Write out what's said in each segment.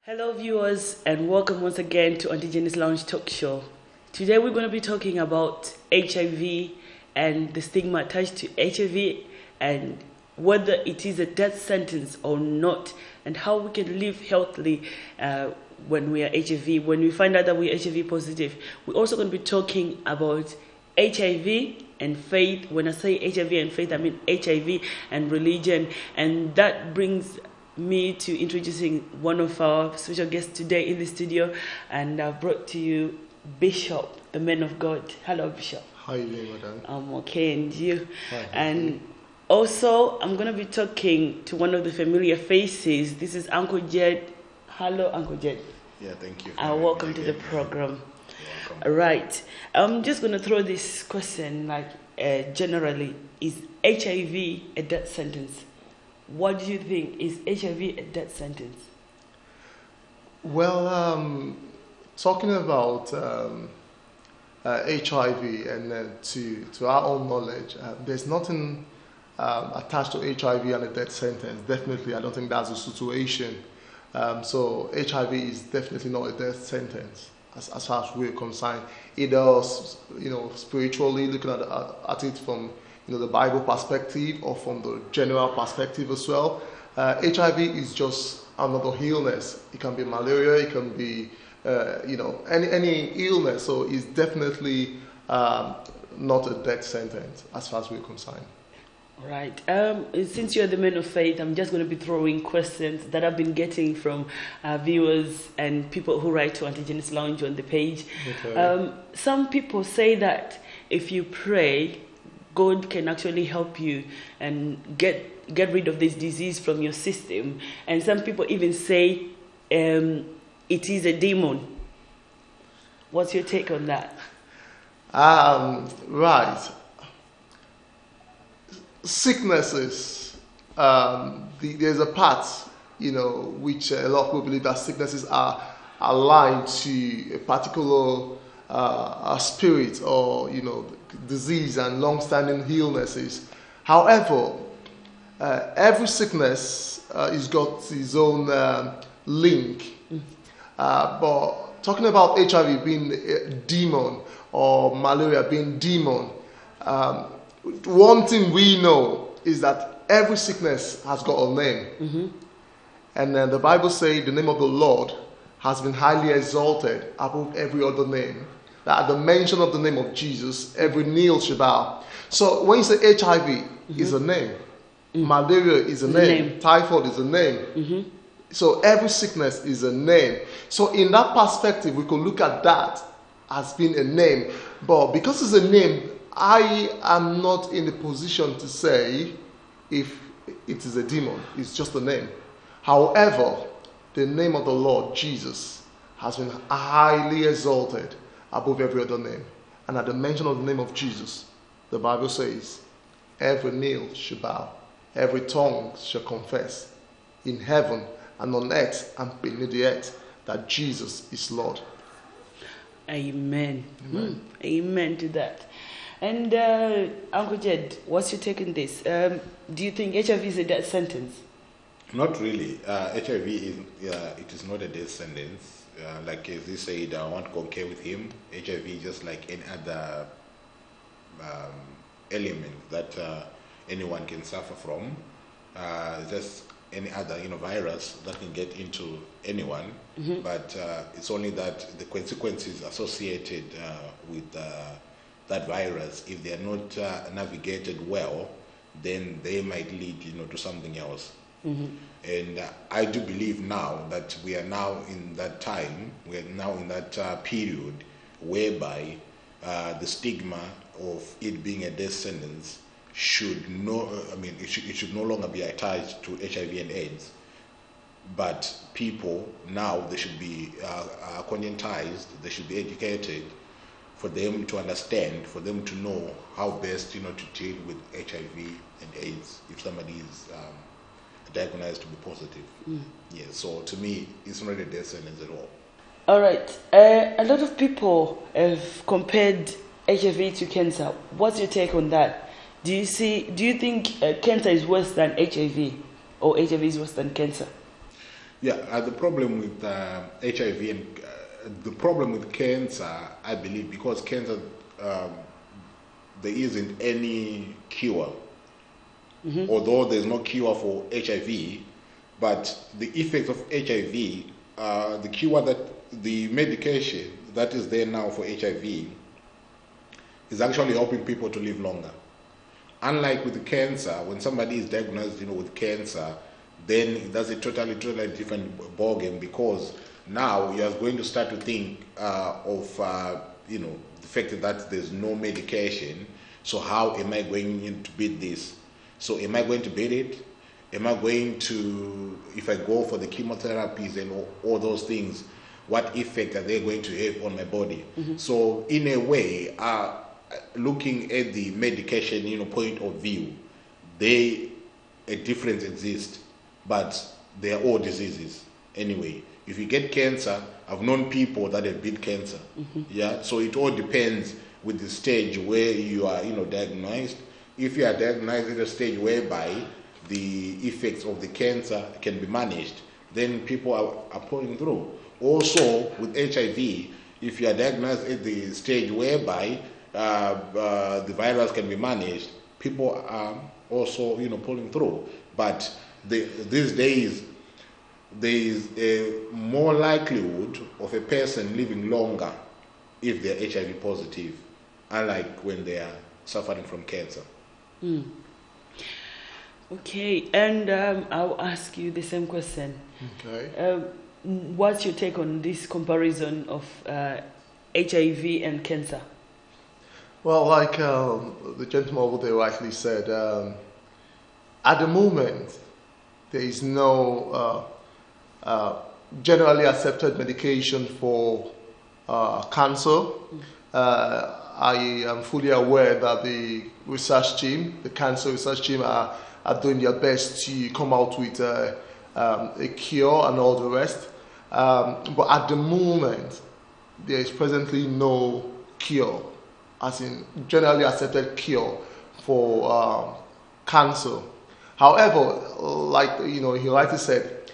Hello, viewers, and welcome once again to Auntie Lounge Talk Show. Today, we're going to be talking about HIV and the stigma attached to HIV and whether it is a death sentence or not, and how we can live healthily when we are HIV. When we find out that we're HIV positive, we're also going to be talking about HIV and faith. When I say HIV and faith, I mean HIV and religion, and that brings me to introducing one of our special guests today in the studio, and I've brought to you Bishop, the man of God. Hello, Bishop. How are you doing, madam? I'm okay, and you? Hi, And also, I'm going to be talking to one of the familiar faces. This is Uncle Jed. Hello, Uncle Jed. Yeah, thank you. Welcome to the program. You're welcome. All right. I'm just going to throw this question, generally, is HIV a death sentence? What do you think? Is HIV a death sentence? Well, talking about HIV, and to our own knowledge, there's nothing attached to HIV and a death sentence. Definitely, I don't think that's the situation. So HIV is definitely not a death sentence as far as we're concerned. Either, spiritually looking at it from the Bible perspective or from the general perspective as well. HIV is just another illness. It can be malaria, it can be any illness. So it's definitely not a death sentence as far as we're concerned. Right. Since you're the man of faith, I'm just going to be throwing questions that I've been getting from viewers and people who write to Auntie Lounge on the page. Okay. Some people say that if you pray, God can actually help you and get rid of this disease from your system. And some people even say it is a demon. What's your take on that? Right. Sicknesses. There's a part, which a lot of people believe that sicknesses are aligned to a particular spirit or disease and long-standing illnesses. However, every sickness is got its own link. But talking about HIV being a demon or malaria being demon, one thing we know is that every sickness has got a name. Mm-hmm. And then the Bible says the name of the Lord has been highly exalted above every other name. That at the mention of the name of Jesus, every knee shall bow. So when you say HIV is a name, malaria is a name, typhoid is a name. So every sickness is a name. So in that perspective, we could look at that as being a name. But because it's a name, I am not in the position to say if it is a demon. It's just a name. However, the name of the Lord Jesus has been highly exalted above every other name. And at the mention of the name of Jesus, the Bible says, every knee shall bow, every tongue shall confess in heaven and on earth and beneath the earth that Jesus is Lord. Amen. Amen to that. And Uncle Jed, what's your take on this? Do you think HIV is a death sentence? Not really. HIV it is not a death sentence. Like as he said, I want to concur with him. HIV is just like any other element that anyone can suffer from. Just any other virus that can get into anyone. Mm-hmm. But it's only that the consequences associated with that virus, if they are not navigated well, then they might lead to something else. Mm-hmm. And I do believe now that we are now in that time, we are now in that period whereby the stigma of it being a death sentence it should no longer be attached to HIV and AIDS. But people now, they should be conscientized, they should be educated for them to understand, for them to know how best to deal with HIV and AIDS if somebody is diagnosed to be positive. Yeah, so to me, it's not a death sentence at all. All right. A lot of people have compared HIV to cancer. What's your take on that? Do you think cancer is worse than HIV, or HIV is worse than cancer? Yeah, the problem with HIV and the problem with cancer, I believe, because cancer, there isn't any cure. Although there's no cure for HIV, but the effects of HIV, the cure that the medication that is there now for HIV is actually helping people to live longer. Unlike with cancer, when somebody is diagnosed, with cancer, then that's a totally different ballgame, because now you are going to start to think of the fact that there's no medication. So how am I going to beat this? So am I going to beat it? Am I going to, if I go for the chemotherapies and all those things, what effect are they going to have on my body? So in a way, looking at the medication, point of view, a difference exists, but they are all diseases anyway. If you get cancer, I've known people that have beat cancer. Yeah, so it all depends with the stage where you are, diagnosed. If you are diagnosed at a stage whereby the effects of the cancer can be managed, then people are pulling through. Also, with HIV, if you are diagnosed at the stage whereby the virus can be managed, people are also, pulling through. But these days, there is a more likelihood of a person living longer if they're HIV positive, unlike when they are suffering from cancer. Okay, and I'll ask you the same question. Okay. What's your take on this comparison of HIV and cancer? Well, like the gentleman over there rightly said, at the moment, there is no generally accepted medication for cancer. I am fully aware that the research team, the cancer research team, are doing their best to come out with a cure and all the rest. But at the moment, there is presently no cure, as in generally accepted cure for cancer. However, like he rightly said,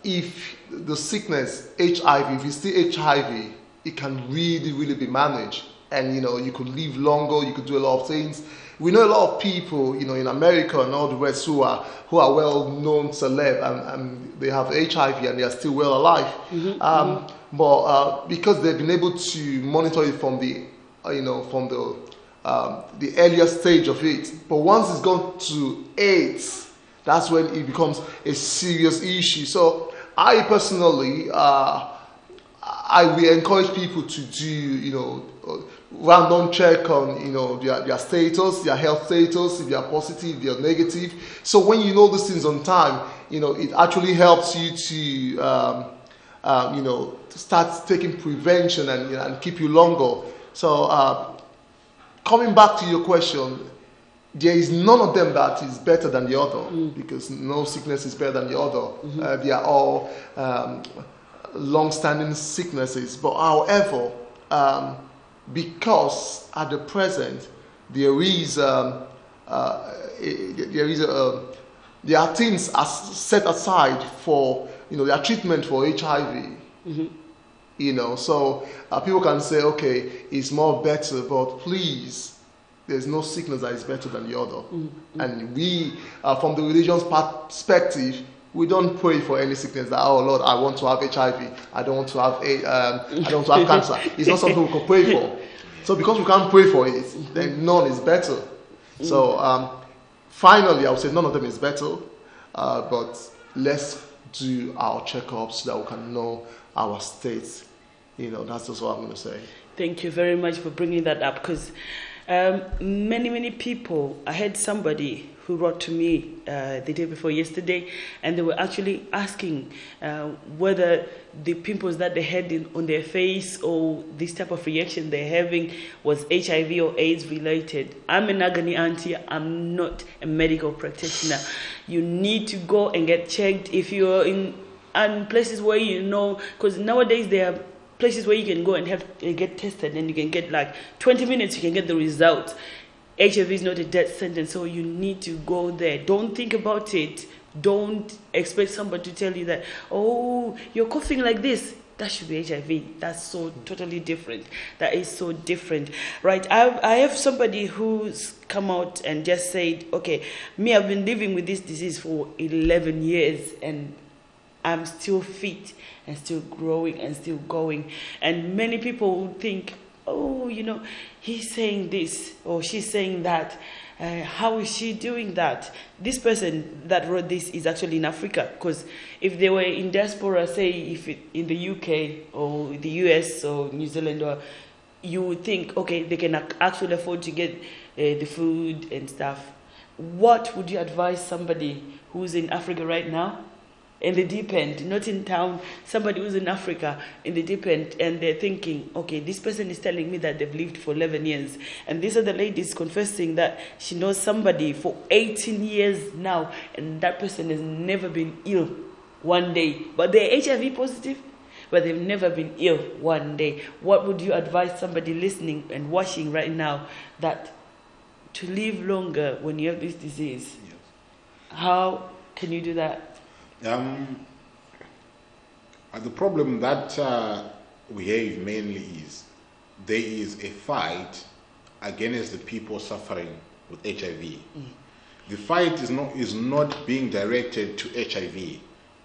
if the sickness HIV, if it's still HIV, it can really be managed, and you could live longer, you could do a lot of things. We know a lot of people, in America and all the rest who are well-known celeb, and they have HIV and they are still well alive. But because they've been able to monitor it from the earlier stage of it, but once it's gone to AIDS, that's when it becomes a serious issue. So I personally, I will encourage people to do, random check on, their status, their health status, if they are positive, if they are negative. So when you know these things on time, it actually helps you to, to start taking prevention and keep you longer. So coming back to your question, there is none of them that is better than the other, because no sickness is better than the other. They are all long-standing sicknesses. But however, because at the present there are things set aside for their treatment for HIV. So people can say, okay, it's more better, but please, there's no sickness that is better than the other. And we, from the religion's perspective, we don't pray for any sickness that, oh Lord, I want to have HIV, I don't want to have I don't want to have cancer. It's not something we can pray for. So because we can't pray for it, then none is better. So finally, I would say none of them is better, but let's do our checkups so that we can know our state. That's just what I'm going to say. Thank you very much for bringing that up, because many people, I had somebody who wrote to me the day before yesterday, and they were actually asking whether the pimples that they had on their face or this type of reaction they're having was HIV or AIDS related. I'm an agony auntie. I'm not a medical practitioner. You need to go and get checked if you're in places where because nowadays there are places where you can go and get tested, and you can get 20 minutes, you can get the results. HIV is not a death sentence, so you need to go there. Don't think about it. Don't expect somebody to tell you that, oh, you're coughing like this. That should be HIV. That's so totally different. That is so different. Right? I have somebody who's come out and just said, okay, me, I've been living with this disease for 11 years and I'm still fit and still growing and still going. And many people will think, oh, he's saying this or she's saying that. How is she doing that? This person that wrote this is actually in Africa, because if they were in diaspora, say if in the UK or the US or New Zealand, or you would think, okay, they can actually afford to get the food and stuff. What would you advise somebody who's in Africa right now? In the deep end, not in town, somebody who's in Africa in the deep end, and they're thinking, okay, this person is telling me that they've lived for 11 years. And these are the ladies confessing that she knows somebody for 18 years now, and that person has never been ill one day. But they're HIV positive, but they've never been ill one day. What would you advise somebody listening and watching right now that to live longer when you have this disease? Yes. How can you do that? The problem that we have mainly is there is a fight against the people suffering with HIV. The fight is not being directed to HIV.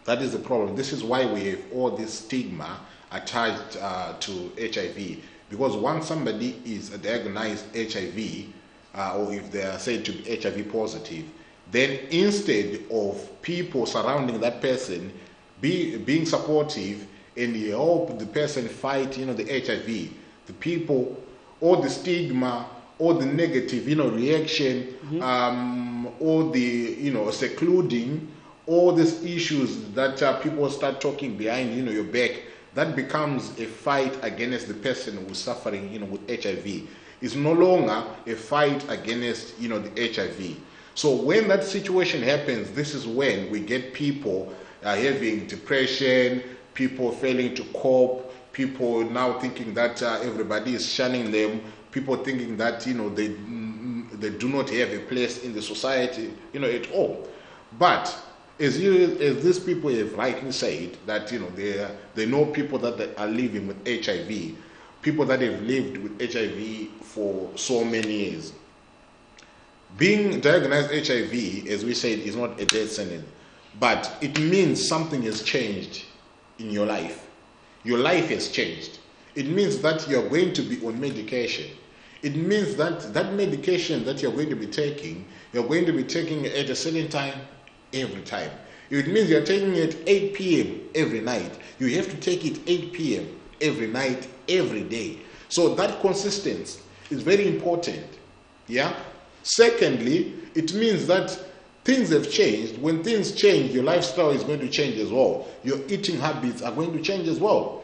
That is the problem. This is why we have all this stigma attached to HIV. Because once somebody is diagnosed HIV, or if they are said to be HIV positive, then instead of people surrounding that person being supportive and help the person fight, the HIV, the people, all the stigma, all the negative, reaction, all the, secluding, all these issues that people start talking behind, your back, that becomes a fight against the person who's suffering, with HIV. It's no longer a fight against, the HIV. So when that situation happens, this is when we get people having depression, people failing to cope, people now thinking that everybody is shunning them, people thinking that they do not have a place in the society, at all. But as these people have rightly said, that they know people that are living with HIV, people that have lived with HIV for so many years. Being diagnosed HIV, as we said, is not a death sentence, but it means something has changed in your life. Your life has changed. It means that you're going to be on medication. It means that that medication that you're going to be taking, you're going to be taking it at a certain time, every time. It means you're taking it 8 p.m. every night. You have to take it 8 p.m. every night, every day. So that consistency is very important. Yeah? Secondly, it means that things have changed. When things change, your lifestyle is going to change as well. Your eating habits are going to change as well.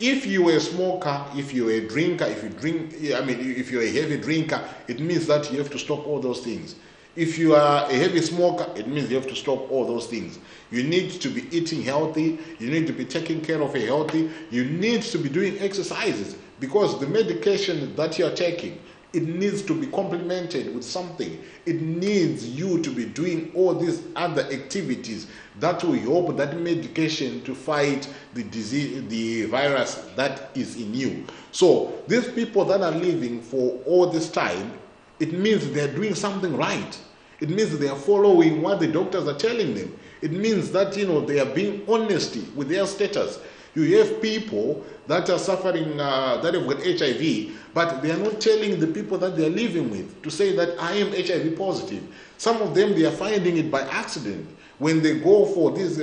If you are a smoker, if you're a drinker, if you're a heavy drinker, it means that you have to stop all those things. If you are a heavy smoker, it means you have to stop all those things. You need to be eating healthy. You need to be taking care of your healthy. You need to be doing exercises, because the medication that you are taking, it needs to be complemented with something. It needs you to be doing all these other activities that will help that medication to fight the disease, the virus that is in you. So these people that are living for all this time, it means they're doing something right. It means they are following what the doctors are telling them. It means that they are being honest with their status. You have people that are suffering, that have got HIV, but they are not telling the people that they are living with to say that I am HIV positive. Some of them, they are finding it by accident when they go for this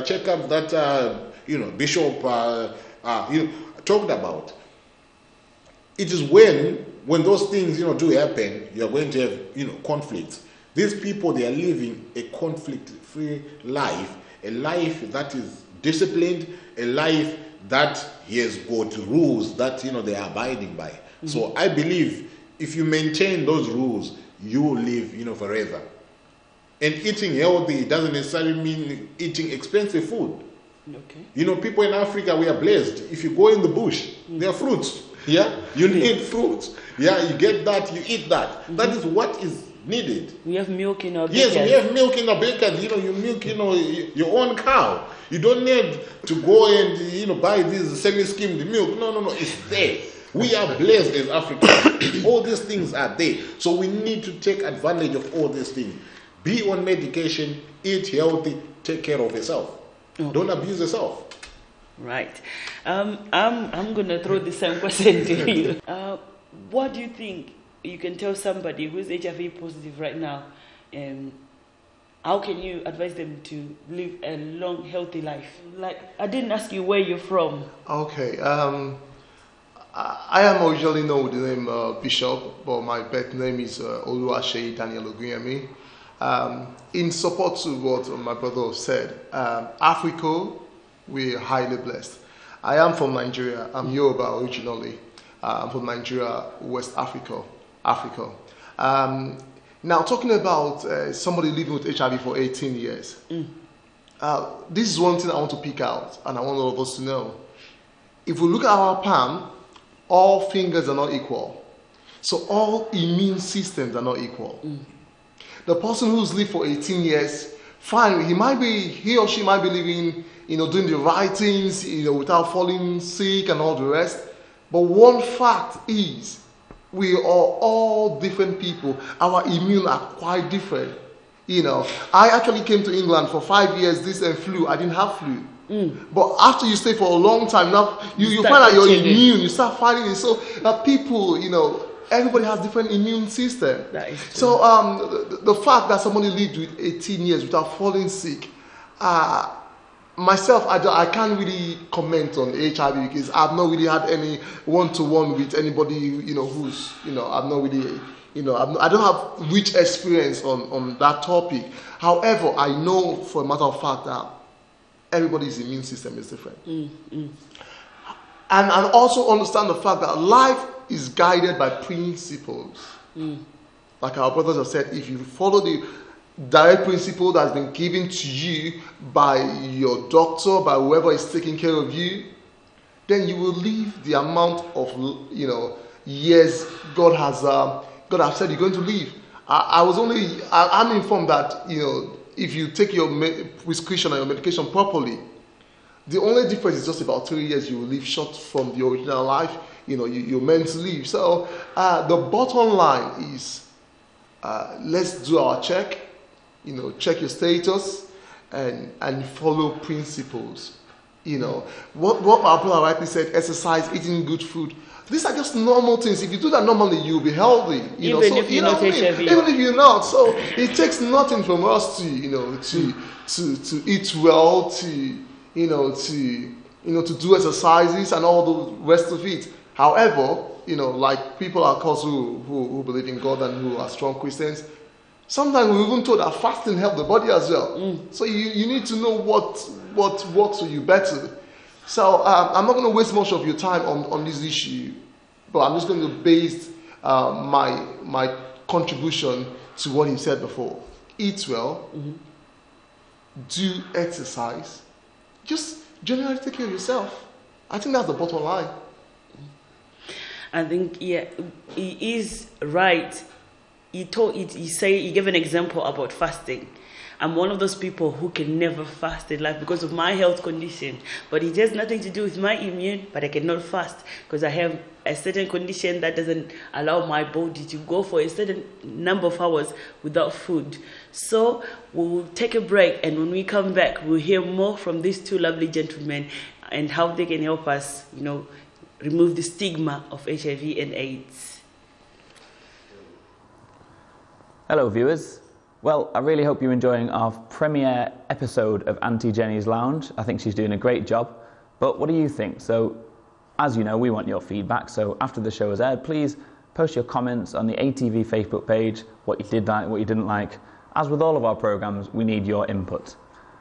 checkup that Bishop talked about. It is when those things do happen, you are going to have conflicts. These people, they are living a conflict-free life, a life that is disciplined, a life that has got rules that they are abiding by. Mm-hmm. So I believe if you maintain those rules, you will live forever. And eating healthy doesn't necessarily mean eating expensive food. Okay. People in Africa, we are blessed. If you go in the bush, there are fruits. Yeah, you need fruits. Yeah, you get that, you eat that. That is what is needed. We have milk in our Yes, bacon. we have milk in our bacon. You milk, your own cow. You don't need to go and, buy this semi-skimmed milk. No, it's there. We are blessed as Africans. All these things are there. So we need to take advantage of all these things. Be on medication, eat healthy, take care of yourself. Okay. Don't abuse yourself. Right. I'm going to throw the same question to you. What do you think you can tell somebody who's HIV positive right now? How can you advise them to live a long, healthy life? Like, I didn't ask you where you're from. Okay. I am originally known with the name Bishop, but my birth name is Oluwaseyi Daniel Ogunyemi. In support to what my brother said, Africa, we are highly blessed. I am from Nigeria. I'm Yoruba originally. I'm from Nigeria, West Africa. Now, talking about somebody living with HIV for 18 years, this is one thing I want to pick out, and I want all of us to know. If we look at our palm, all fingers are not equal. So all immune systems are not equal. The person who's lived for 18 years, fine, he or she might be living, doing the right things, without falling sick and all the rest. But one fact is, we are all different people. Our immune are quite different. I actually came to England for 5 years, this and flu. I didn't have flu. But after you stay for a long time, now you find out you're immune. You start fighting it. So people, everybody has different immune system. That is true. So the fact that somebody lived with 18 years without falling sick, myself, I can't really comment on HIV because I've not really had any one-to-one with anybody, who's, I've not really, I don't have rich experience on that topic. However, I know for a matter of fact that everybody's immune system is different. And also understand the fact that life is guided by principles. Like our brothers have said, if you follow the direct principle that's been given to you by your doctor, by whoever is taking care of you, then you will live the amount of years God has said you're going to live. I'm informed that if you take your prescription and your medication properly, the only difference is just about 3 years you will live short from the original life you're meant to live. So the bottom line is, let's do our check. Check your status and follow principles. What our brother rightly said, exercise, eating good food. These are just normal things. If you do that normally, you'll be healthy. Even if you're not HIV. Even if you're not. So it takes nothing from us to eat well, to do exercises and all the rest of it. However, like people like us who believe in God and who are strong Christians, sometimes we're even told that fasting helps the body as well. So you need to know what works for you better. So I'm not going to waste much of your time on this issue, but I'm just going to base my contribution to what he said before. Eat well, do exercise, just generally take care of yourself. I think that's the bottom line. I think, he is right. He gave an example about fasting. I'm one of those people who can never fast in life because of my health condition. But it has nothing to do with my immune, but I cannot fast because I have a certain condition that doesn't allow my body to go for a certain number of hours without food. So we'll take a break, and when we come back, we'll hear more from these two lovely gentlemen and how they can help us, remove the stigma of HIV and AIDS. Hello viewers. Well, I really hope you're enjoying our premiere episode of Auntie Jenny's Lounge. I think she's doing a great job. But what do you think? So, as you know, we want your feedback. So after the show is aired, please post your comments on the ATV Facebook page, what you did like, what you didn't like. As with all of our programs, we need your input.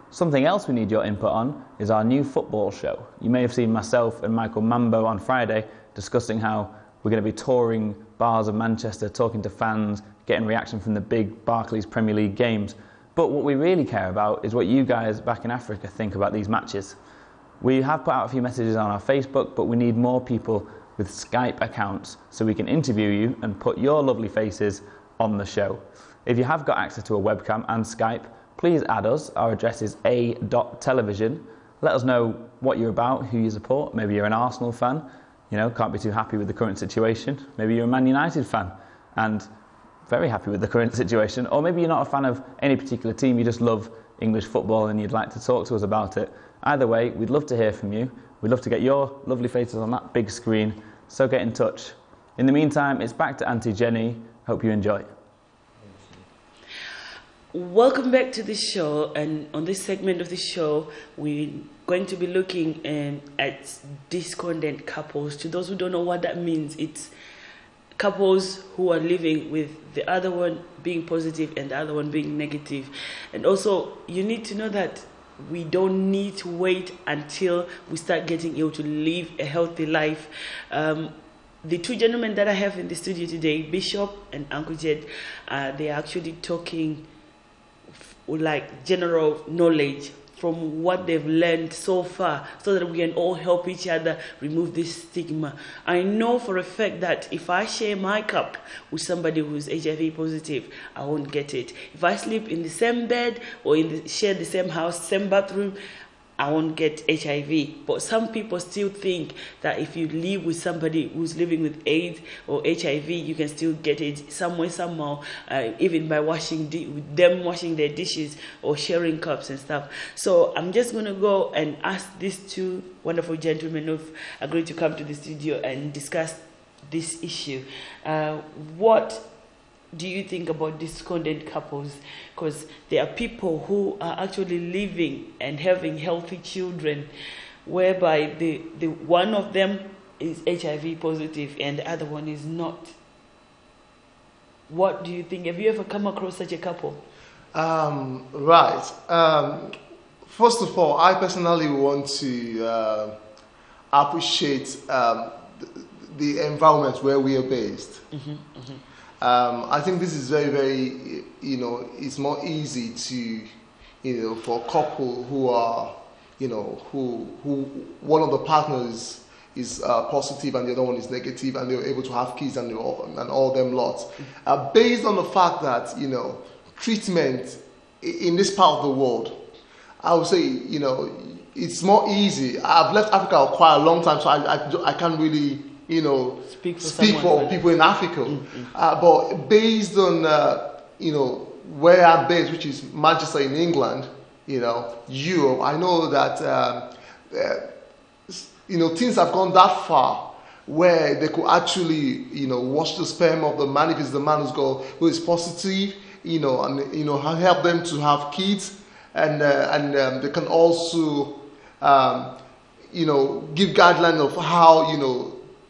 Something else we need your input on is our new football show. You may have seen myself and Michael Mambo on Friday discussing how we're going to be touring bars of Manchester, talking to fans, getting reaction from the big Barclays Premier League games. But what we really care about is what you guys back in Africa think about these matches. We have put out a few messages on our Facebook, but we need more people with Skype accounts so we can interview you and put your lovely faces on the show. If you have got access to a webcam and Skype, please add us. Our address is a.television. Let us know what you're about, who you support. Maybe you're an Arsenal fan, can't be too happy with the current situation. Maybe you're a Man United fan and very happy with the current situation. Or maybe you're not a fan of any particular team, you just love English football and you'd like to talk to us about it. Either way, we'd love to hear from you. We'd love to get your lovely faces on that big screen, so get in touch. In the meantime, it's back to Auntie Jenny. Hope you enjoy. Welcome back to the show, and on this segment of the show, we're going to be looking at discordant couples. To those who don't know what that means, it's couples who are living with the other one being positive and the other one being negative. And also, you need to know that we don't need to wait until we start getting ill to live a healthy life. The two gentlemen that I have in the studio today, Bishop and Uncle Jed, they're actually talking like general knowledge from what they've learned so far, so that we can all help each other remove this stigma. I know for a fact that if I share my cup with somebody who's HIV positive, I won't get it. If I sleep in the same bed or share the same house, same bathroom, I won't get HIV. But some people still think that if you live with somebody who's living with AIDS or HIV, you can still get it somewhere, somehow, even by washing their dishes or sharing cups and stuff. So I'm just going to go and ask these two wonderful gentlemen who've agreed to come to the studio and discuss this issue. What do you think about discordant couples? Because there are people who are actually living and having healthy children, whereby the one of them is HIV positive and the other one is not. What do you think? Have you ever come across such a couple? Right. First of all, I personally want to appreciate the environment where we are based. Mm-hmm, mm-hmm. I think this is very, very, it's more easy to, for a couple who are, who one of the partners is positive and the other one is negative, and they're able to have kids and all them lots. Based on the fact that, treatment in this part of the world, I would say, it's more easy. I've left Africa quite a long time, so I can't really, speak for people in Africa. Mm-hmm. But based on, where I'm based, which is Manchester in England, Europe, I know that, things have gone that far where they could actually, wash the sperm of the man if it's the man who is positive, and, help them to have kids, and they can also, give guidelines of how,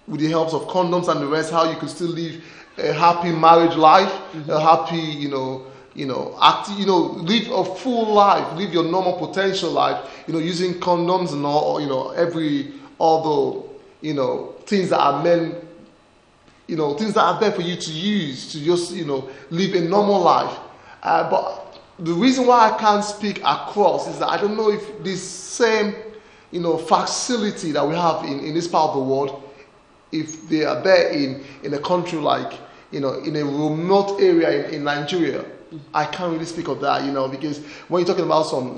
with the help of condoms and the rest, how you could still live a happy marriage life, mm-hmm. a happy, live a full life, live your normal potential life, using condoms and all, every other, things that are meant, things that are there for you to use to just, live a normal life. But the reason why I can't speak across is that I don't know if this same, facility that we have in this part of the world, if they are there in a country like, in a remote area in Nigeria. I can't really speak of that, because when you're talking about some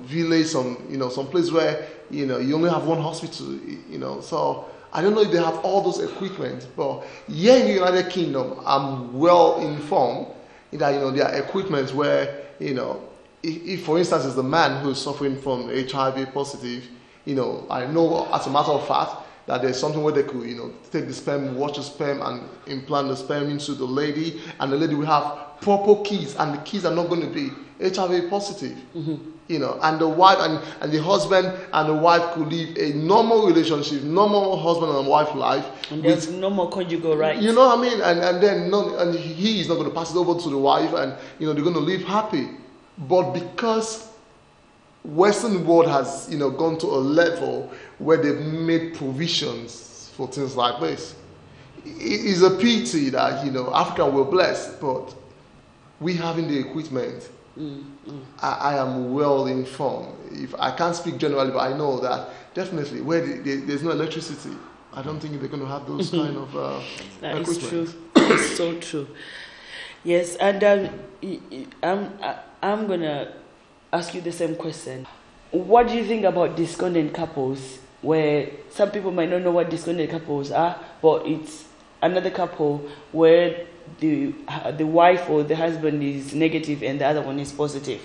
village, some place where, you only have one hospital, so I don't know if they have all those equipment, but here in the United Kingdom, I'm well informed that, there are equipment where, if for instance, it's the man who's suffering from HIV positive, I know as a matter of fact, that there's something where they could, take the sperm, wash the sperm, and implant the sperm into the lady, and the lady will have proper kids, and the kids are not going to be HIV positive. Mm-hmm. And the wife and the husband and the wife could live a normal relationship, normal husband and wife life. And there's normal conjugal rights. You know what I mean? And then he is not going to pass it over to the wife, and they're going to live happy. But because Western world has gone to a level where they've made provisions for things like this, it is a pity that Africa were blessed, but we having the equipment. I am well informed. If I can't speak generally, but I know that definitely where there's no electricity, I don't think they're going to have those kind of That is equipment. true. It's so true. Yes, and I'm gonna ask you the same question. What do you think about discordant couples, where some people might not know what discordant couples are, but it's another couple where the wife or the husband is negative and the other one is positive?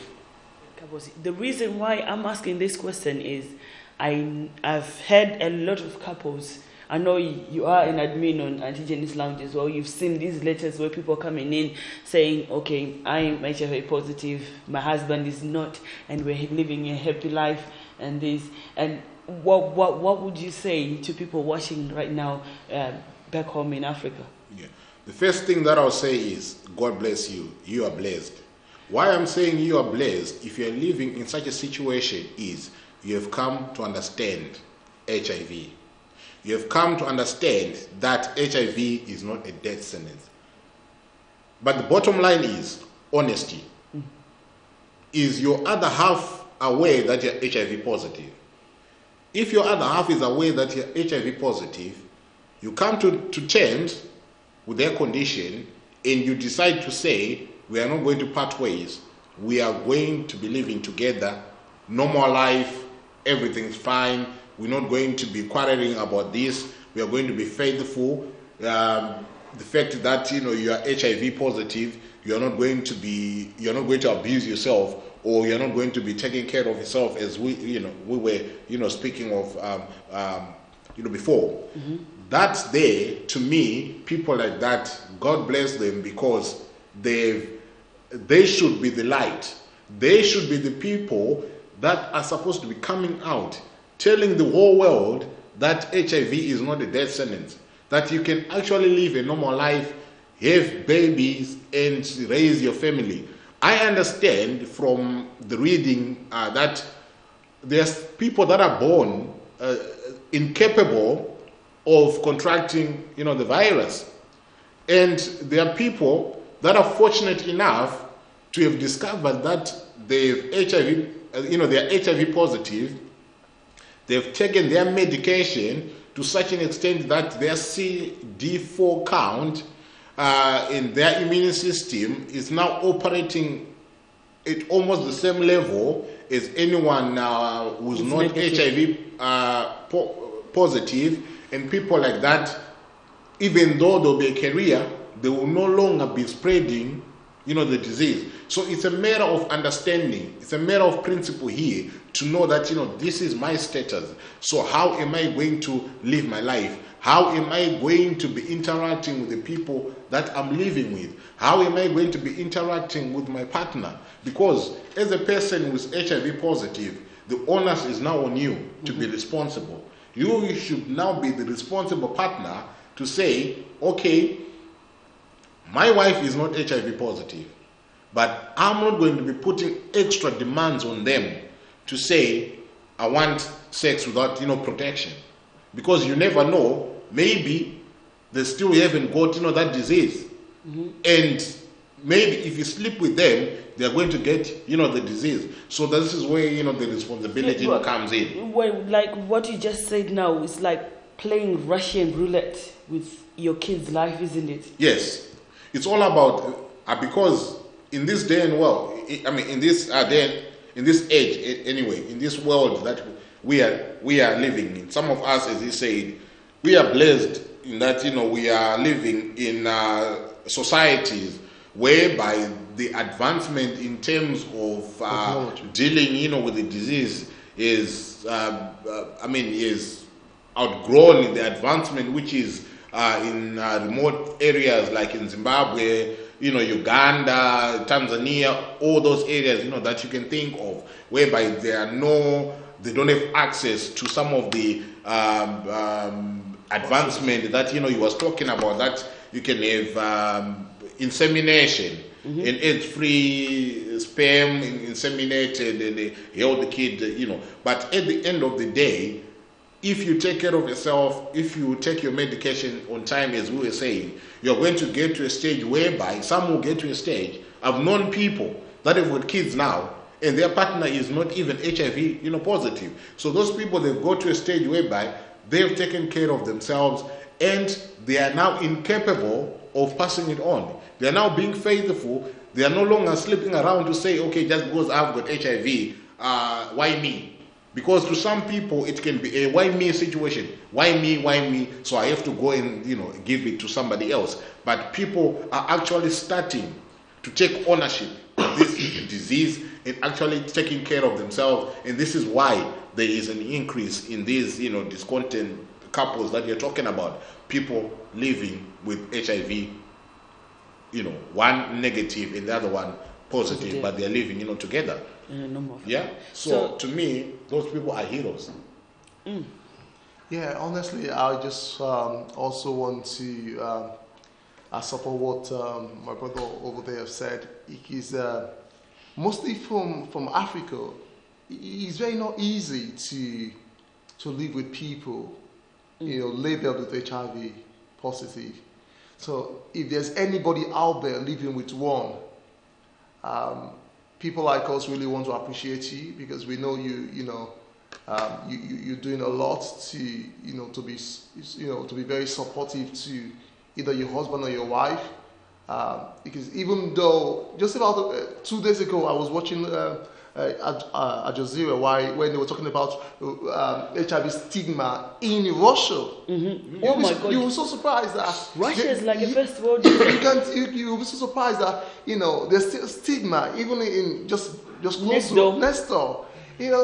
The reason why I'm asking this question is I've had a lot of couples. I know you are an admin on Auntie Jenny's Lounge as well. You've seen these letters where people are coming in saying, okay, I'm HIV positive, my husband is not, and we're living a happy life and this. And what would you say to people watching right now back home in Africa? Yeah. The first thing that I'll say is, God bless you. You are blessed. Why I'm saying you are blessed, if you're living in such a situation, is you have come to understand HIV. You have come to understand that HIV is not a death sentence. But the bottom line is honesty. Is your other half aware that you're HIV positive? If your other half is aware that you're HIV positive, you come to terms with their condition and you decide to say, we are not going to part ways. We are going to be living together, normal life, everything's fine. We're not going to be quarreling about this. We are going to be faithful. The fact that you are HIV positive, you're not going to abuse yourself, or you're not going to be taking care of yourself as we were speaking of before. Mm-hmm. That's there to me. People like that, God bless them, because they should be the light. They should be the people that are supposed to be coming out, telling the whole world that HIV is not a death sentence, that you can actually live a normal life, have babies, and raise your family. I understand from the reading that there's people that are born incapable of contracting, the virus, and there are people that are fortunate enough to have discovered that they've HIV, they're HIV positive. They've taken their medication to such an extent that their CD4 count in their immune system is now operating at almost the same level as anyone who's not negative. HIV positive. And people like that, even though there'll be a career, they will no longer be spreading the disease. So it's a matter of understanding. It's a matter of principle here to know that, this is my status. So how am I going to live my life? How am I going to be interacting with the people that I'm living with? How am I going to be interacting with my partner? Because as a person who's HIV positive, the onus is now on you to be responsible. You should now be the responsible partner to say, okay, my wife is not HIV positive, but I'm not going to be putting extra demands on them to say, I want sex without, protection. Because you never know, maybe they still haven't got, that disease. Mm-hmm. And maybe if you sleep with them, they're going to get, the disease. So this is where, the responsibility comes in. Well, like what you just said now is like playing Russian roulette with your kid's life, isn't it? Yes. It's all about, because in this day and in this age anyway, in this world that we are living in, some of us, as he said, we are blessed in that, we are living in societies whereby the advancement in terms of dealing, with the disease is outgrown the advancement which is in remote areas like in Zimbabwe, Uganda, Tanzania, all those areas, that you can think of, whereby they don't have access to some of the advancement that, you was talking about, that you can have insemination, mm-hmm. and AIDS-free sperm inseminated and held the kid, But at the end of the day, if you take care of yourself, if you take your medication on time, as we were saying, you're going to get to a stage whereby some will get to a stage. I've known people that have got kids now, and their partner is not even HIV, positive. So those people, they go to a stage whereby They have taken care of themselves, and they are now incapable of passing it on. They are now being faithful. They are no longer sleeping around to say, okay, just because I've got HIV, why me? Because to some people it can be a why me situation. Why me? Why me? So I have to go and give it to somebody else. But people are actually starting to take ownership of this disease and actually taking care of themselves. And this is why there is an increase in these discontent couples that you're talking about. People living with HIV, one negative and the other one positive. But they're living together. No more. Yeah. So to me, those people are heroes. Yeah, honestly, I just also want to support what my brother over there have said. He's mostly from Africa. It's very not easy to live with people, labeled with HIV positive. So if there's anybody out there living with one, people like us really want to appreciate you, because we know you're doing a lot to be very supportive to either your husband or your wife. Because even though just about 2 days ago I was watching Al Jazeera when they were talking about HIV stigma in Russia. Mm-hmm. Oh my God! You were so surprised that Russia is like a first world. You will be so surprised that there's still stigma even in just close to next door.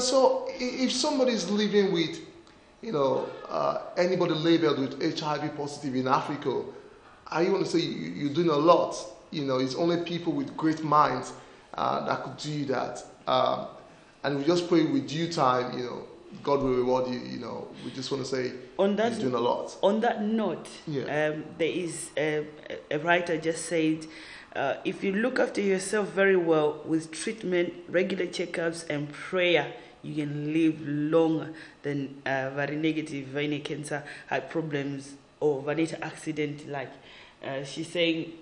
So if somebody is living with anybody labeled with HIV positive in Africa, I want to say you're doing a lot. It's only people with great minds that could do that. And we just pray with due time, God will reward you. We just want to say you're doing a lot. On that note, yeah. There is a writer just said, if you look after yourself very well with treatment, regular checkups, and prayer, you can live longer than very negative, very cancer, heart problems, or very accident. Like she's saying,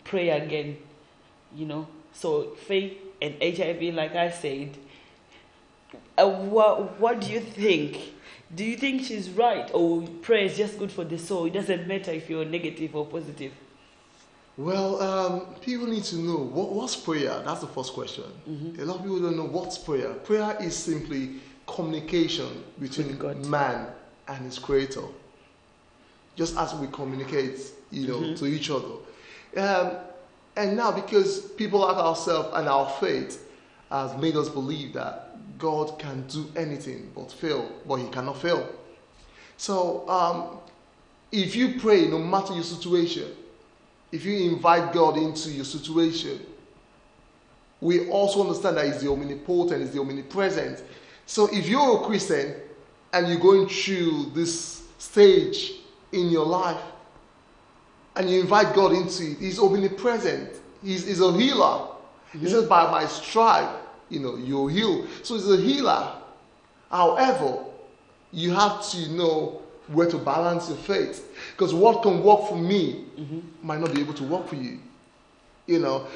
pray again, So faith and HIV, like I said, what do you think? Do you think she's right, or prayer is just good for the soul? It doesn't matter if you're negative or positive. Well, people need to know what's prayer. That's the first question. Mm-hmm. A lot of people don't know what's prayer. Prayer is simply communication between man and his creator. Just as we communicate, to each other. And now, because people like ourselves and our faith has made us believe that God can do anything but fail, but He cannot fail. So, if you pray, no matter your situation, if you invite God into your situation, we also understand that He's the omnipotent, He's the omnipresent. So, if you're a Christian and you're going through this stage in your life, and you invite God into it, He's omnipresent. He's a healer. Mm-hmm. He says, by my stripe, you're healed. So He's a healer. However, you have to know where to balance your faith. Because what can work for me might not be able to work for you.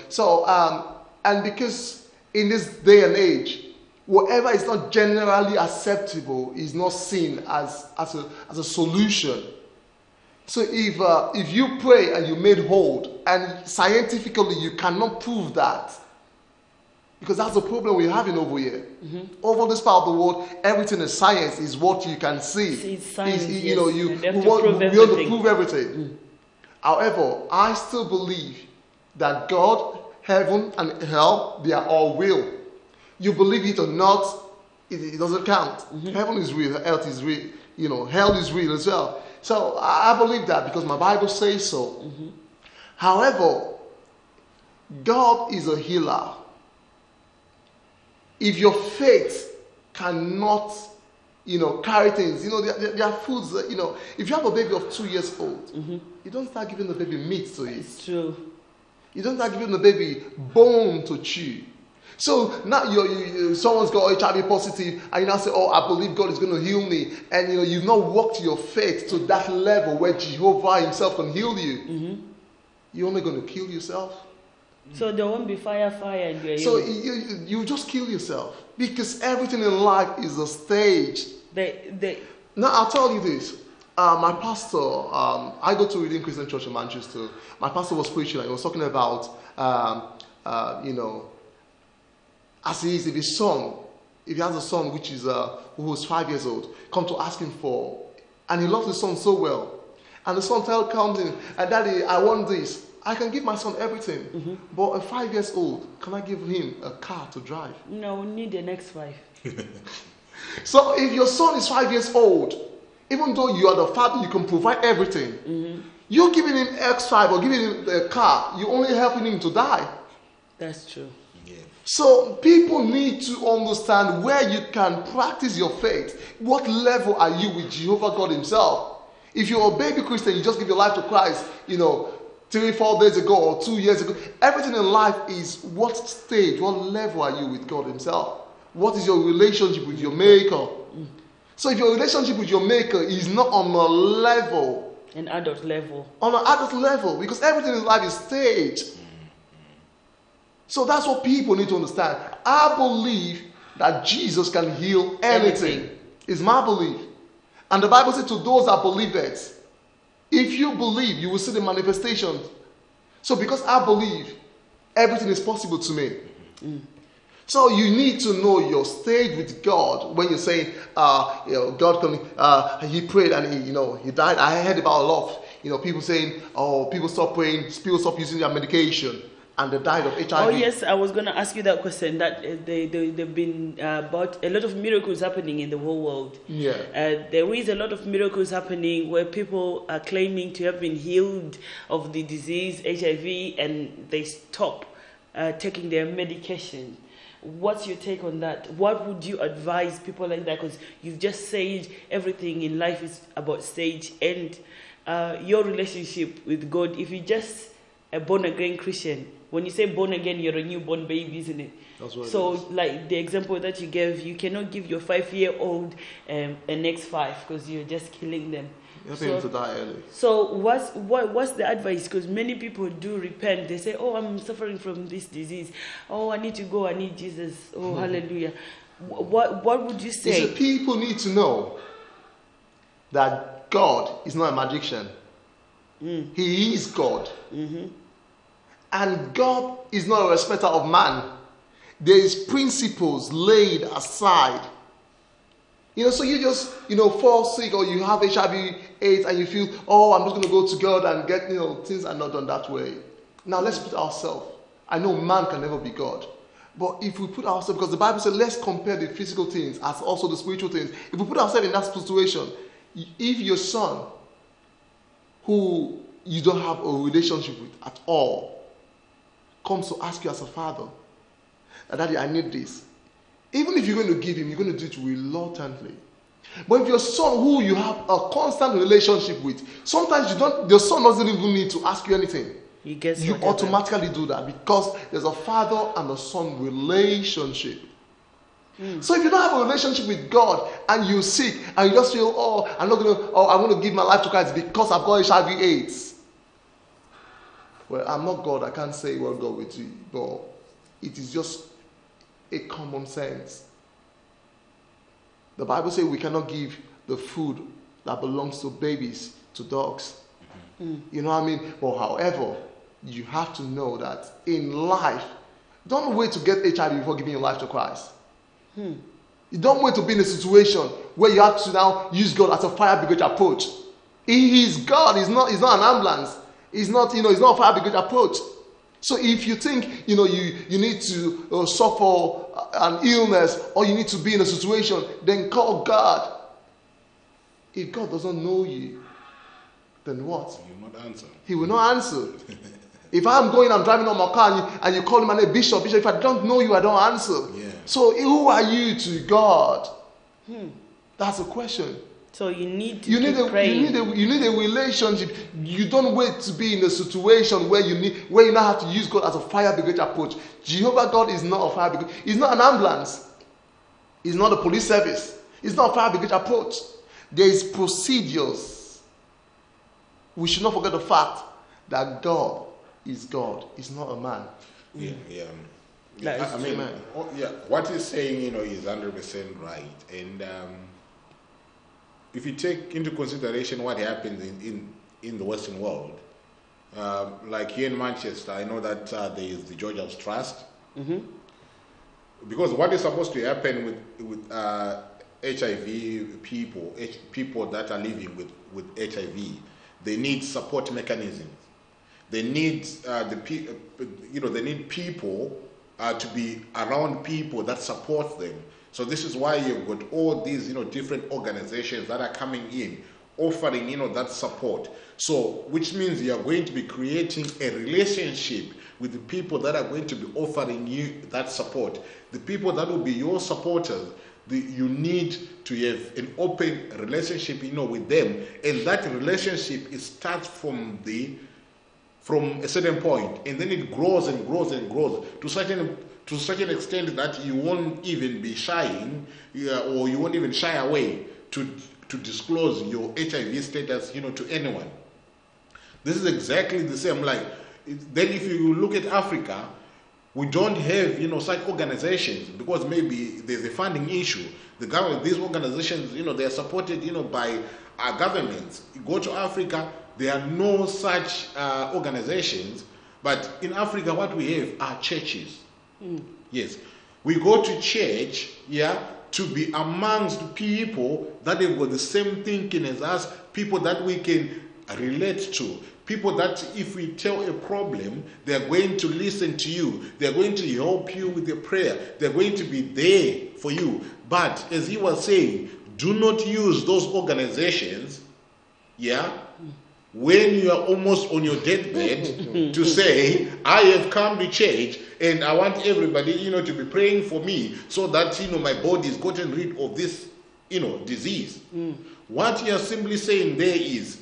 So, and because in this day and age, whatever is not generally acceptable is not seen as a solution. So if you pray and you made whole, and scientifically you cannot prove that, because that's the problem we're having over here. Mm-hmm. Over this part of the world, everything is science, is what you can see. It's science, we want to prove everything. Mm. However, I still believe that God, heaven, and hell, they are all real. You believe it or not, it doesn't count. Mm-hmm. Heaven is real, earth is real, hell is real as well. So I believe that because my Bible says so. Mm-hmm. However, God is a healer. If your faith cannot, carry things, there are foods that, if you have a baby of 2 years old, you don't start giving the baby meat to eat. It's true. You don't start giving the baby bone to chew. So now someone's got HIV positive, and you now say, I believe God is going to heal me. And you've not walked your faith to that level where Jehovah Himself can heal you. Mm-hmm. You're only going to kill yourself. So there won't be fire, and you're so you just kill yourself. Because everything in life is a stage. Now, I'll tell you this. My pastor, I go to Redeemed Christian Church in Manchester. My pastor was preaching and he was talking about, as he is, if he has a son which is who is 5 years old, come to ask him for, and he loves his son so well, and the son comes in, and Daddy, I want this. I can give my son everything, but at 5 years old, can I give him a car to drive? No, we need the next 5. So if your son is 5 years old, even though you are the father, you can provide everything. You're giving him X5 or giving him a car, you're only helping him to die. That's true. Yeah. So people need to understand where you can practice your faith. What level are you with Jehovah God himself? If you're a baby Christian, you just give your life to Christ, 3-4 days ago or 2 years ago. Everything in life is what stage, what level are you with God himself? What is your relationship with your maker? So if your relationship with your maker is not on a level, An adult level. on an adult level, because everything in life is staged. So that's what people need to understand. I believe that Jesus can heal anything. It's my belief. And the Bible says to those that believe it, if you believe, you will see the manifestation. So because I believe, everything is possible to me. So you need to know your stage with God when you're saying, God can, he prayed and he died. I heard about a lot of, people saying, people stop praying, people stop using their medication, and they died of HIV. Oh yes, I was going to ask you that question. That they've been about a lot of miracles happening in the whole world. Yeah. There is a lot of miracles happening where people are claiming to have been healed of the disease HIV, and they stop taking their medication. What's your take on that? What would you advise people like that? Because you've just said everything in life is about stage, and your relationship with God. If you're just a born again Christian, when you say born again, you're a newborn baby, isn't it? That's what So, it is. like the example that you gave, you cannot give your 5-year-old an X5 because you're just killing them. You're going to die early. So what's the advice? Because many people do repent. They say, "Oh, I'm suffering from this disease. Oh, I need to go. I need Jesus. Oh, hallelujah." What would you say? You see, people need to know that God is not a magician. He is God. And God is not a respecter of man. There is principles laid aside. So you just, fall sick or you have HIV, AIDS, and you feel, I'm just going to go to God and get, things are not done that way. Now let's put ourselves. I know man can never be God. But if we put ourselves, because the Bible says, let's compare the physical things as also the spiritual things. If we put ourselves in that situation, if your son, who you don't have a relationship with at all, comes to ask you as a father, Daddy, I need this. Even if you're going to give him, you're going to do it reluctantly. But if your son, who you have a constant relationship with, sometimes your son doesn't even need to ask you anything. You automatically do that because there's a father and a son relationship. So if you don't have a relationship with God and you're sick and you just feel, I want to give my life to Christ because I've got HIV/AIDS. Well, I'm not God. I can't say what God will do, but it is just a common sense. The Bible says we cannot give the food that belongs to babies to dogs. You know what I mean? But however, you have to know that in life, don't wait to get HIV before giving your life to Christ. You don't wait to be in a situation where you have to now use God as a fire brigade approach. He is God. He's not an ambulance. He's not a fire brigade approach. So if you think, you need to suffer an illness or you need to be in a situation, then call God. If God doesn't know you, then what? He will not answer. He will not answer. If I'm driving on my car and you call me, Bishop, if I don't know you, I don't answer. Yeah. So who are you to God? That's the question. So you need to You need a relationship. You don't wait to be in a situation where you now have to use God as a fire brigade approach. Jehovah God is not a fire brigade. He's not an ambulance. He's not a police service. It's not a fire brigade approach. There is procedures. We should not forget the fact that God is God. He's not a man. Yeah. That is true. What he's saying, is 100% right. And if you take into consideration what happens in the Western world, like here in Manchester, I know that there is the Georgia's Trust. Because what is supposed to happen with HIV people that are living with HIV, they need support mechanisms. They need they need people to be around people that support them. So this is why you've got all these different organizations that are coming in, offering that support. So which means you are going to be creating a relationship with the people that are going to be offering you that support. The people that will be your supporters, you need to have an open relationship with them, and that relationship starts from a certain point, and then it grows and grows and grows to such an extent that you won't even be shying, or you won't even shy away to disclose your HIV status to anyone. This is exactly the same. Like, then if you look at Africa, we don't have such organizations because maybe there's a funding issue. The government, these organizations, they are supported by our governments. You go to Africa, there are no such organizations. But in Africa, what we have are churches. Yes, we go to church, to be amongst people that have got the same thinking as us, people that we can relate to, people that if we tell a problem, they're going to listen to you, they're going to help you with your prayer, they're going to be there for you. But as he was saying, do not use those organizations, when you are almost on your deathbed to say, I have come to church and I want everybody, to be praying for me so that, my body is gotten rid of this, disease. What you are simply saying there is,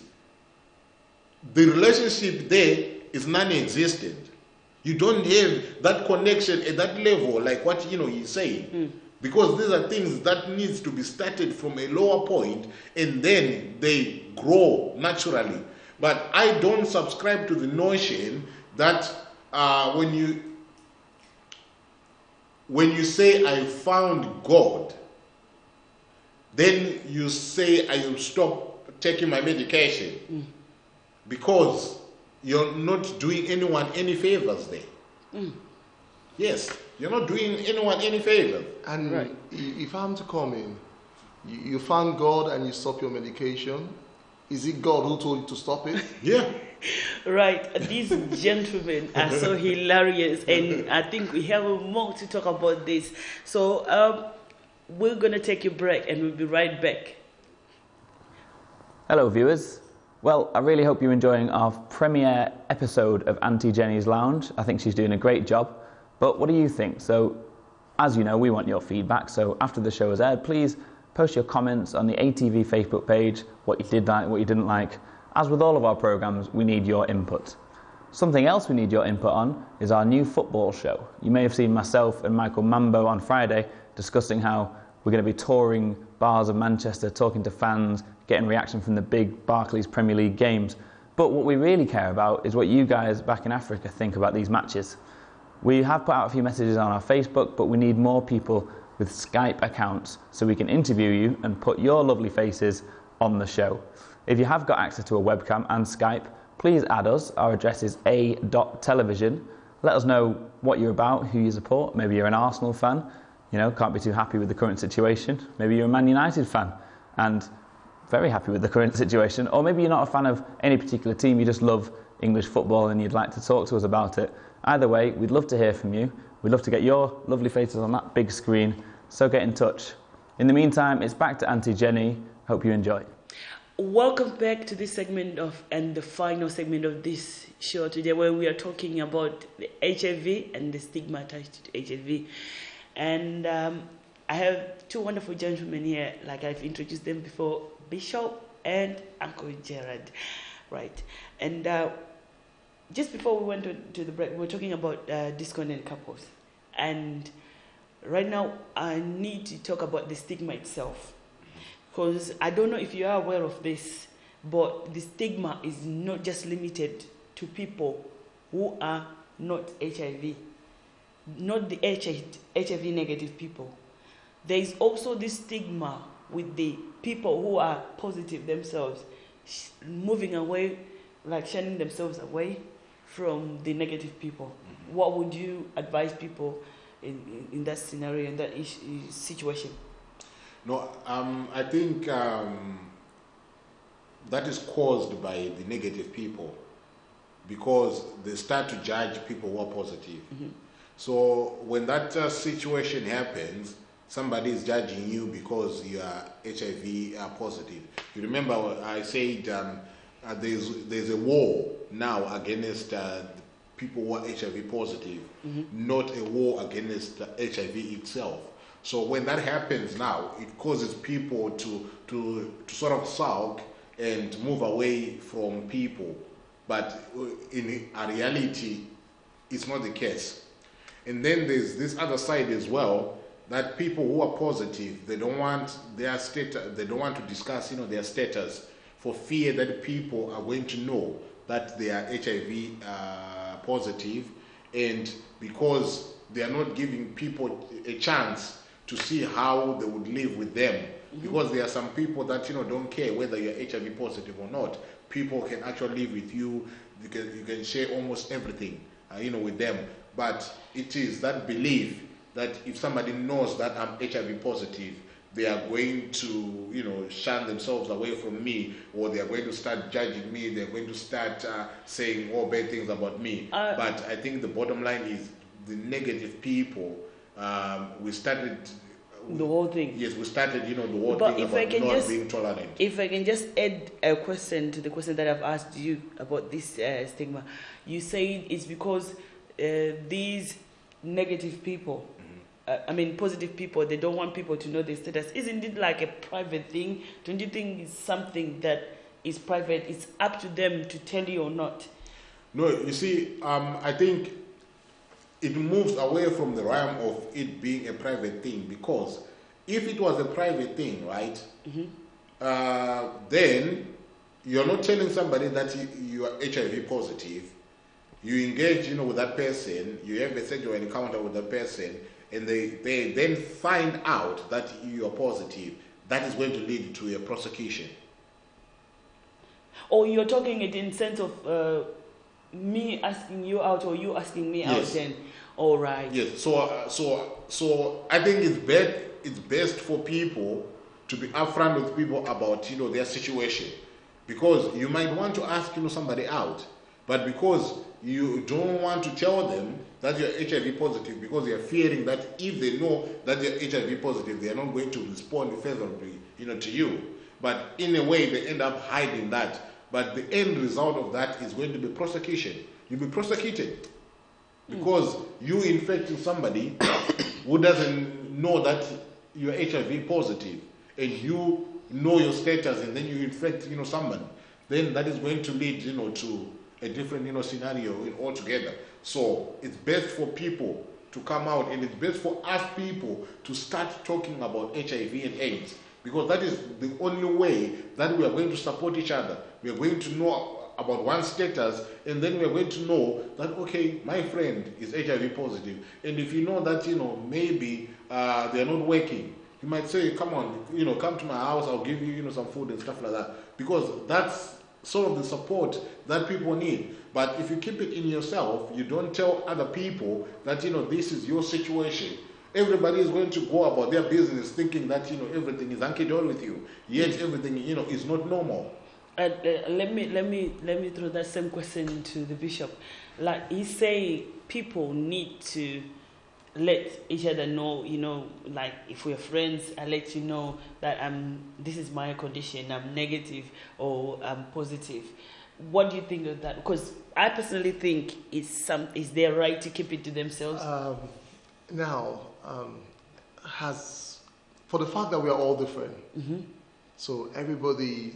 the relationship there is non-existent. You don't have that connection at that level, like what, he's saying. Because these are things that needs to be started from a lower point and then they grow naturally. But I don't subscribe to the notion that when you say I found God, then you say I will stop taking my medication, because you're not doing anyone any favors there. Yes, you're not doing anyone any favors. And if I'm to come in, you found God and you stop your medication. Is it God who told you to stop it? Yeah. Right. These gentlemen are so hilarious, and I think we have more to talk about this. So we're going to take a break and we'll be right back. Hello, viewers. Well, I really hope you're enjoying our premiere episode of Auntie Jenny's Lounge. I think she's doing a great job. But what do you think? So, as you know, we want your feedback. So after the show has aired, please post your comments on the ATV Facebook page, what you did like, what you didn't like. As with all of our programmes, we need your input. Something else we need your input on is our new football show. You may have seen myself and Michael Mambo on Friday discussing how we're going to be touring bars of Manchester, talking to fans, getting reaction from the big Barclays Premier League games. But what we really care about is what you guys back in Africa think about these matches. We have put out a few messages on our Facebook, but we need more people with Skype accounts so we can interview you and put your lovely faces on the show. If you have got access to a webcam and Skype, please add us. Our address is a.television. Let us know what you're about, who you support. Maybe you're an Arsenal fan, can't be too happy with the current situation. Maybe you're a Man United fan and very happy with the current situation. Or maybe you're not a fan of any particular team, you just love English football and you'd like to talk to us about it. Either way, we'd love to hear from you. We'd love to get your lovely faces on that big screen, so get in touch. In the meantime, it's back to Auntie Jenny. Hope you enjoy. Welcome back to this segment and the final segment of this show today, where we are talking about the HIV and the stigma attached to HIV. And I have two wonderful gentlemen here, like I've introduced them before, Bishop and Uncle Gerard. Right. And just before we went to the break, we were talking about disconnected couples. And right now, I need to talk about the stigma itself. Because I don't know if you are aware of this, but the stigma is not just limited to people who are not HIV, not the HIV negative people. There is also this stigma with the people who are positive themselves, moving away, like shunning themselves away from the negative people. What would you advise people in that scenario, in that situation? No, I think that is caused by the negative people, because they start to judge people who are positive. So when that situation happens, somebody is judging you because you are HIV positive. You remember I said there's a war now against people who are HIV positive, not a war against HIV itself. So when that happens now, it causes people to sort of sulk and move away from people. But in reality, it's not the case. And then there's this other side as well, that people who are positive, they don't want their status, they don't want to discuss, their status, for fear that people are going to know that they are HIV positive, and because they are not giving people a chance to see how they would live with them. Because there are some people that don't care whether you're HIV positive or not. People can actually live with you. You can share almost everything, with them. But it is that belief that if somebody knows that I'm HIV positive, they are going to, shun themselves away from me, or they are going to start judging me. They're going to start saying all bad things about me. But I think the bottom line is the negative people. We started the whole thing. Yes, we started, the whole But thing about not being tolerant. If I can just add a question to the question that I've asked you about this stigma. You say it's because these negative people, positive people, they don't want people to know their status. Isn't it like a private thing? Don't you think it's something that is private? It's up to them to tell you or not? No, you see, I think it moves away from the realm of it being a private thing, because if it was a private thing, right, then you're not telling somebody that you are HIV positive. You engage, with that person, you have a sexual encounter with that person, and they then find out that you are positive. That is going to lead to a prosecution. Or you're talking it in sense of me asking you out, or you asking me out then? All right. Yes. So I think it's best for people to be upfront with people about their situation, because you might want to ask somebody out, but because you don't want to tell them that you're HIV positive, because you're fearing that if they know that you're HIV positive, they are not going to respond favorably to you. But in a way, they end up hiding that. But the end result of that is going to be prosecution. You'll be prosecuted because you infecting somebody who doesn't know that you're HIV positive, and you know your status, and then you infect someone. Then that is going to lead to a different scenario altogether. So it's best for people to come out, and it's best for us people to start talking about HIV and AIDS, because that is the only way that we are going to support each other. We are going to know about one's status, and then we are going to know that, okay, my friend is HIV positive, and if you know that maybe they are not working, you might say, come on, come to my house, I'll give you some food and stuff like that, because that's sort of the support that people need. But if you keep it in yourself, you don't tell other people that this is your situation, everybody is going to go about their business thinking that everything is hunky-dory with you, yet everything is not normal. Let me throw that same question to the bishop. Like, he say people need to let each other know, like if we're friends, I let you know that this is my condition, I'm negative or I'm positive. What do you think of that? Because I personally think it's their right to keep it to themselves. For the fact that we are all different, so everybody,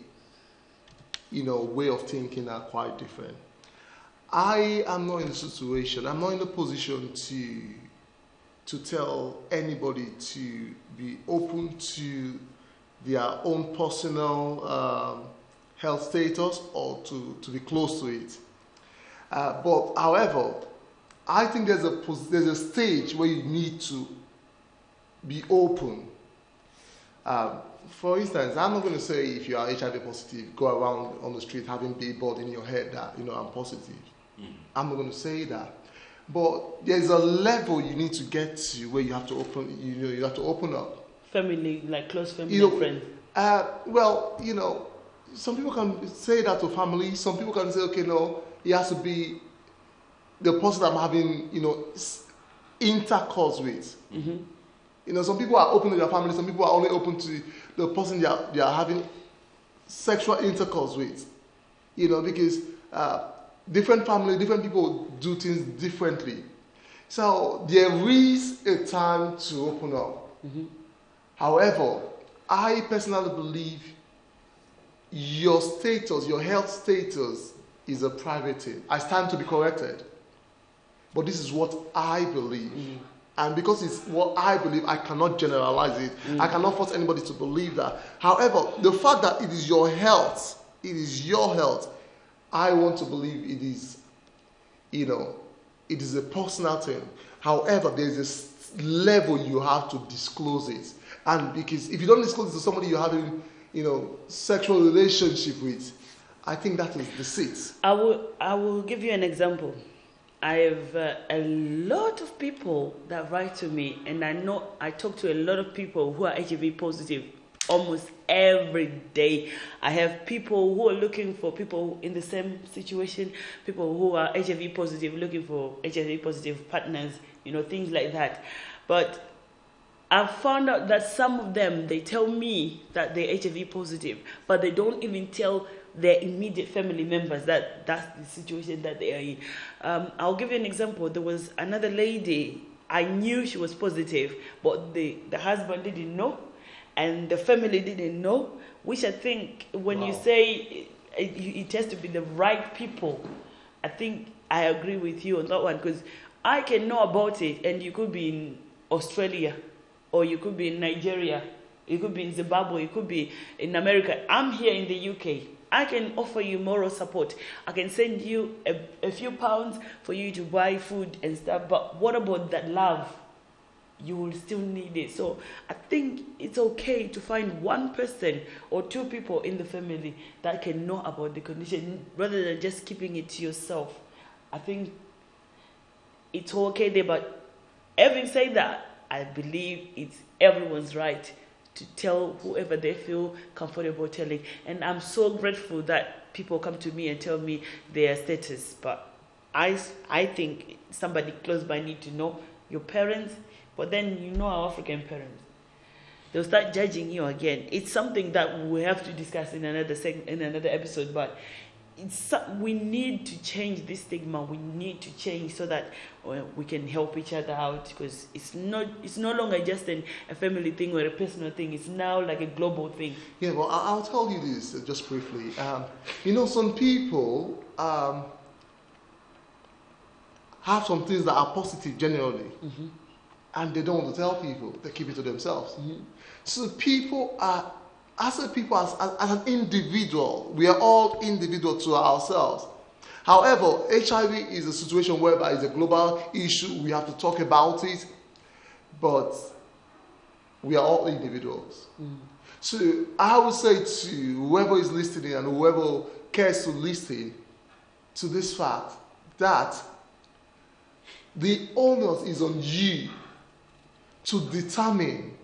way of thinking are quite different. I am not in a situation, I'm not in a position to tell anybody to be open to their own personal health status, or to be close to it. But however, I think there's a stage where you need to be open. For instance, I'm not going to say if you are HIV positive, go around on the street having billboard in your head that I'm positive. I'm not going to say that. But there's a level you need to get to where you have to open. You have to open up. Family, like close family and friends. Well, some people can say that to family. Some people can say, okay, no, it has to be the person I'm having, intercourse with. Some people are open to their family. Some people are only open to the person they are having sexual intercourse with. Because different family, different people do things differently. So there is a time to open up. However, I personally believe your status, your health status, is a private thing. I stand to be corrected. But this is what I believe. And because it's what I believe, I cannot generalize it. I cannot force anybody to believe that. However, the fact that it is your health, I want to believe it is, it is a personal thing. However, there's a level you have to disclose it. And because if you don't disclose it to somebody you're having, sexual relationship with, I think that is deceit. I will give you an example. I have a lot of people that write to me, and I know I talk to a lot of people who are HIV positive almost every day. I have people who are looking for people in the same situation, people who are HIV positive looking for HIV positive partners, things like that. But I found out that some of them, they tell me that they're HIV positive, but they don't even tell their immediate family members that that's the situation that they are in. I'll give you an example. There was another lady, I knew she was positive, but the husband didn't know, and the family didn't know, which I think when you say it has to be the right people, I think I agree with you on that one, because I can know about it, and you could be in Australia, or you could be in Nigeria, you could be in Zimbabwe, you could be in America. I'm here in the UK. I can offer you moral support. I can send you a few pounds for you to buy food and stuff. But what about that love? You will still need it. So I think it's okay to find one person or two people in the family that can know about the condition rather than just keeping it to yourself. I think it's okay there. But having said that, I believe it's everyone's right to tell whoever they feel comfortable telling. And I'm so grateful that people come to me and tell me their status. But I think somebody close by need to know, your parents, but then our African parents. They'll start judging you again. It's something that we have to discuss in another episode, but we need to change this stigma. We need to change so that we can help each other out, because it's no longer just a family thing or a personal thing. It's now like a global thing. Yeah, well, I'll tell you this just briefly. Some people have some things that are positive generally, and they don't want to tell people. They keep it to themselves. So people are, as an individual, we are all individual to ourselves. However, HIV is a situation whereby it's a global issue. We have to talk about it, but we are all individuals. So I would say to whoever is listening and whoever cares to listen to this fact that the onus is on you to determine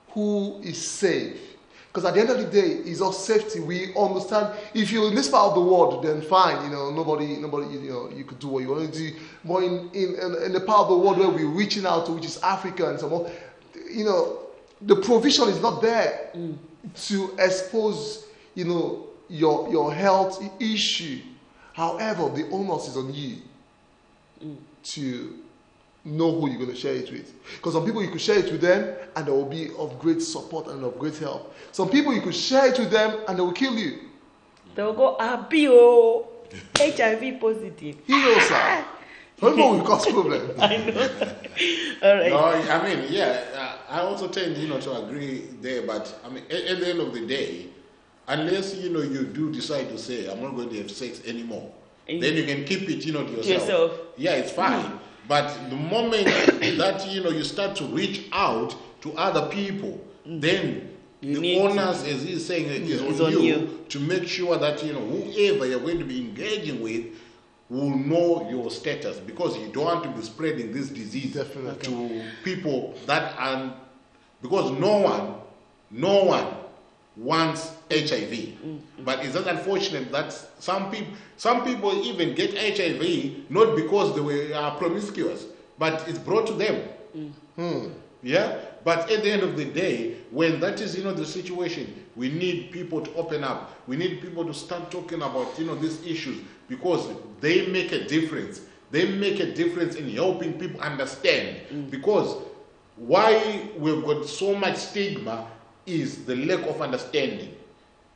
who is safe. Because at the end of the day, it's all safety. We understand. If you're in this part of the world, then fine. Nobody. You could do what you want to do. But in the part of the world where we're reaching out to, which is Africa and so on, the provision is not there to expose, your health issue. However, the onus is on you to know who you're going to share it with. Because some people you could share it with them and they will be of great support and of great help. Some people you could share it with them and they will kill you. They will go, HIV positive. Sir. Some people will cause problems. I know. All right. No, I also tend, to agree there. But at the end of the day, unless you do decide to say I'm not going to have sex anymore, then you can keep it, to yourself. Yeah, it's fine. But the moment that you start to reach out to other people, then The onus, as he's saying, is on you to make sure that whoever you're going to be engaging with will know your status, because you don't want to be spreading this disease to people that are, because no one wants HIV. But it's just unfortunate that some people even get HIV not because they were promiscuous, but it's brought to them. Yeah. But at the end of the day, when that is the situation, we need people to open up. We need people to start talking about these issues, because they make a difference. They make a difference in helping people understand. Because why we've got so much stigma is the lack of understanding.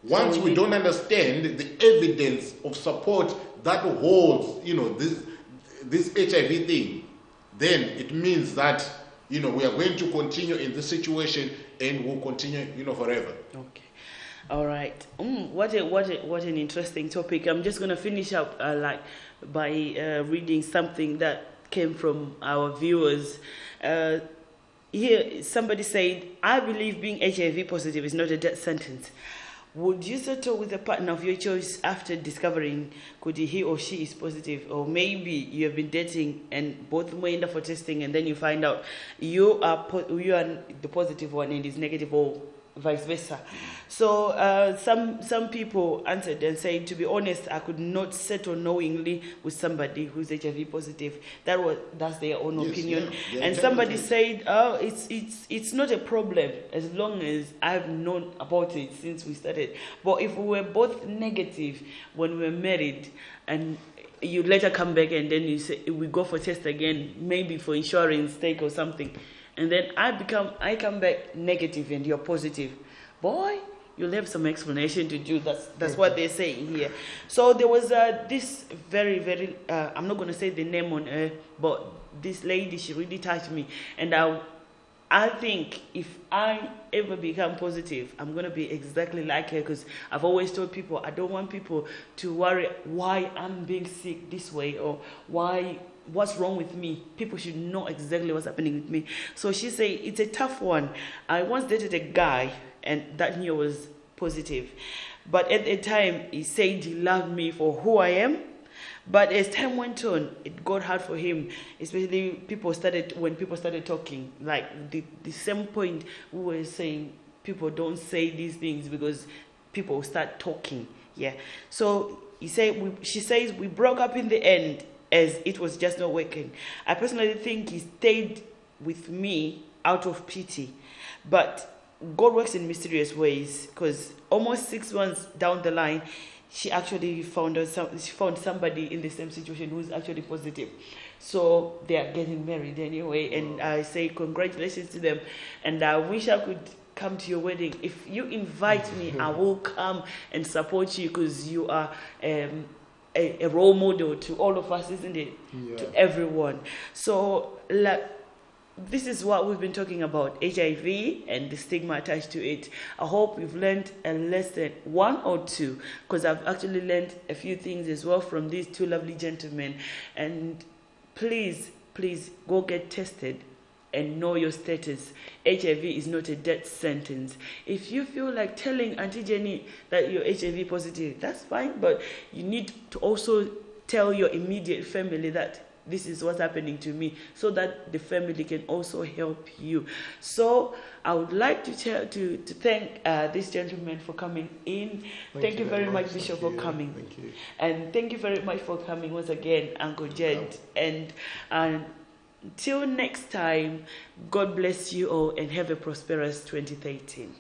Once we don't understand the evidence of support that holds this HIV thing, then it means that we are going to continue in this situation, and we'll continue forever. Okay. All right. What an interesting topic. I'm just going to finish up by reading something that came from our viewers. Here, somebody said, I believe being HIV positive is not a death sentence. Would you settle with a partner of your choice after discovering could he or she is positive? Or maybe you have been dating and both went for testing, and then you find out you are the positive one and is negative, or vice versa. So some people answered and said, to be honest, I could not settle knowingly with somebody who's HIV positive. That's their own opinion. Yeah, and somebody said, it's not a problem as long as I've known about it since we started. But if we were both negative when we were married, and you later come back and then you say we go for test again, maybe for insurance sake or something, and then I come back negative and you're positive, boy, you'll have some explanation to do. That's what they're saying here. So there was this very, very, I'm not going to say the name on her, but this lady, she really touched me. And I think if I ever become positive, I'm going to be exactly like her, because I've always told people I don't want people to worry why I'm being sick this way, or what's wrong with me. People should know exactly what's happening with me. So she said, it's a tough one. I once dated a guy, and that knew I was positive. But at the time, he said he loved me for who I am. But as time went on, it got hard for him, especially when people started talking. Like the same point we were saying, people don't say these things because people start talking. Yeah. So she says, we broke up in the end, as it was just not working. I personally think he stayed with me out of pity. But God works in mysterious ways, because almost 6 months down the line, she actually found somebody in the same situation who's actually positive. So they are getting married anyway. And I say congratulations to them. And I wish I could come to your wedding. If you invite me, I will come and support you, because you are a role model to all of us, isn't it? Yeah. To everyone. So this is what we've been talking about, HIV and the stigma attached to it. I hope you've learned a lesson, 1 or 2, because I've actually learned a few things as well from these 2 lovely gentlemen. And please go get tested and know your status. HIV is not a death sentence. If you feel like telling Auntie Jenny that you're HIV positive, that's fine, but you need to also tell your immediate family that this is what's happening to me, so that the family can also help you. So I would like to thank this gentleman for coming in. Thank you very much, Bishop, for coming. Thank you. And thank you very much for coming once again, Uncle Jed. And until next time, God bless you all and have a prosperous 2013.